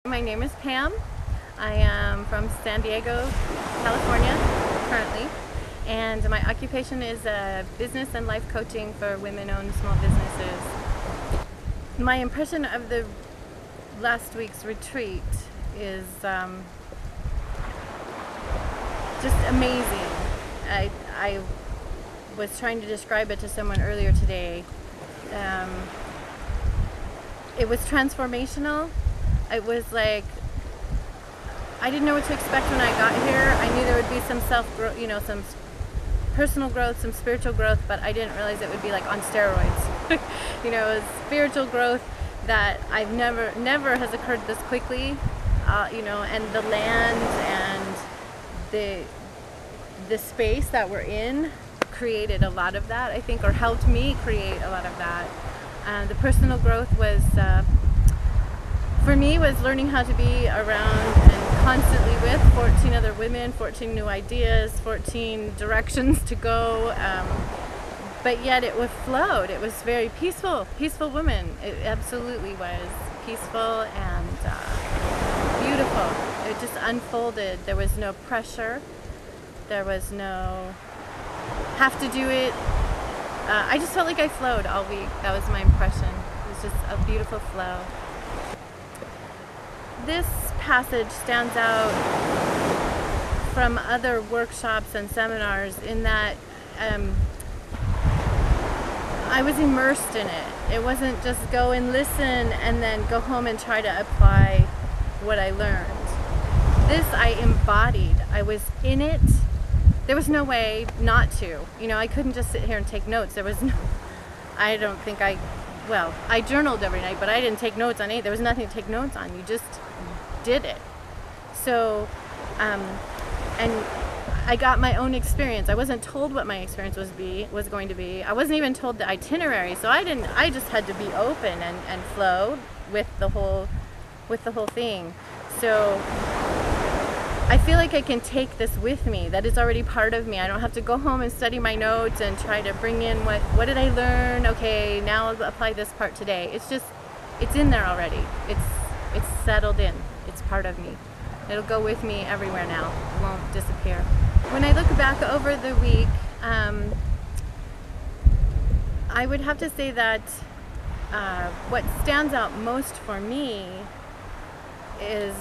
My name is Pam. I am from San Diego, California, currently, and my occupation is business and life coaching for women-owned small businesses. My impression of the last week's retreat is just amazing. I was trying to describe it to someone earlier today. It was transformational. It was like, I didn't know what to expect when I got here. I knew there would be some self-growth, some personal growth, some spiritual growth, but I didn't realize it would be like on steroids. It was spiritual growth that I've never has occurred this quickly, and the land and the space that we're in created a lot of that, I think, or helped me create a lot of that. The personal growth was, for me, was learning how to be around and constantly with 14 other women, 14 new ideas, 14 directions to go, but yet it was flowed. It was very peaceful women. It absolutely was peaceful and beautiful. It just unfolded. There was no pressure. There was no have to do it. I just felt like I flowed all week. That was my impression. It was just a beautiful flow. This passage stands out from other workshops and seminars in that I was immersed in it. It wasn't just go and listen and then go home and try to apply what I learned. This I embodied. I was in it. There was no way not to. I couldn't just sit here and take notes. There was no, I don't think I journaled every night, but I didn't take notes on anything. There was nothing to take notes on. You just did it. So, and I got my own experience. I wasn't told what my experience was going to be. I wasn't even told the itinerary, so I just had to be open and flow with the whole thing. So I feel like I can take this with me, that it's already part of me. I don't have to go home and study my notes and try to bring in what did I learn? Okay, now I'll apply this part today. It's in there already. It's settled in. It's part of me. It'll go with me everywhere now. It won't disappear. When I look back over the week, I would have to say that what stands out most for me is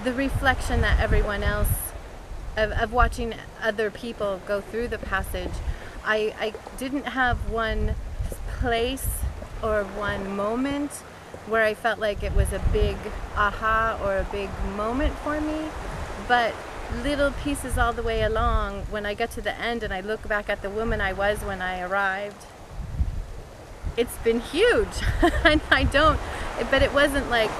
the reflection that everyone else, of watching other people go through the passage. I didn't have one place or one moment where I felt like it was a big aha or a big moment for me, but little pieces all the way along. When I got to the end and I look back at the woman I was when I arrived, it's been huge. And but it wasn't like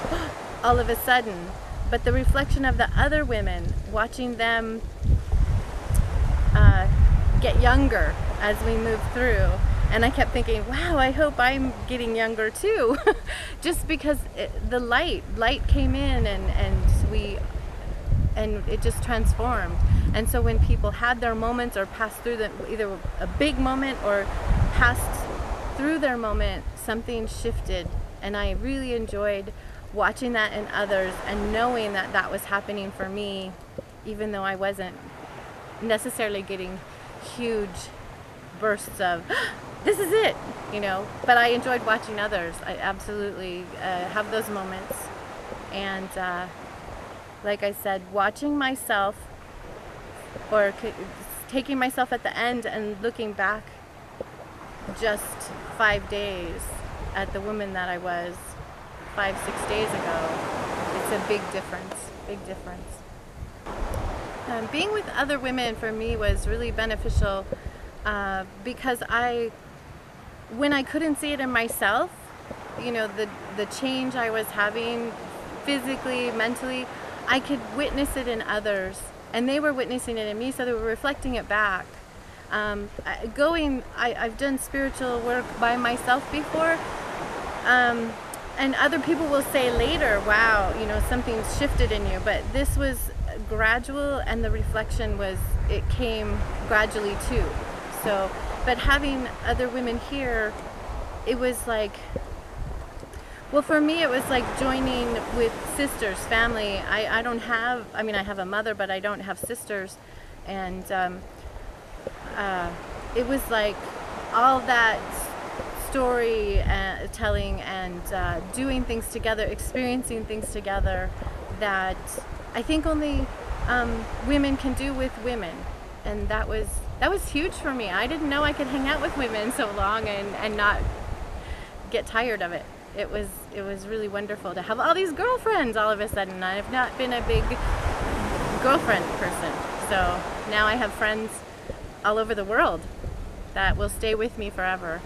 all of a sudden. But the reflection of the other women, watching them get younger as we move through, and I kept thinking, wow, I hope I'm getting younger too. Just because the light came in and it just transformed. And so when people had their moments or passed through either a big moment or passed through their moment, something shifted, and I really enjoyed watching that in others and knowing that that was happening for me, even though I wasn't necessarily getting huge bursts of this is it, but I enjoyed watching others. I absolutely have those moments, and like I said, watching myself or taking myself at the end and looking back just 5 days at the woman that I was 5-6 days ago, it's a big difference. Being with other women for me was really beneficial because when I couldn't see it in myself, the change I was having physically, mentally, I could witness it in others, and they were witnessing it in me, so they were reflecting it back. I've done spiritual work by myself before, and other people will say later, wow, something's shifted in you, but this was gradual, and the reflection it came gradually too. But having other women here, it was like Well, for me, it was like joining with sisters, family. I don't have, I mean, I have a mother, but I don't have sisters. And it was like all that story telling and doing things together, experiencing things together that I think only women can do with women. And that was huge for me. I didn't know I could hang out with women so long and not get tired of it. It was really wonderful to have all these girlfriends all of a sudden. I've not been a big girlfriend person, so now I have friends all over the world that will stay with me forever.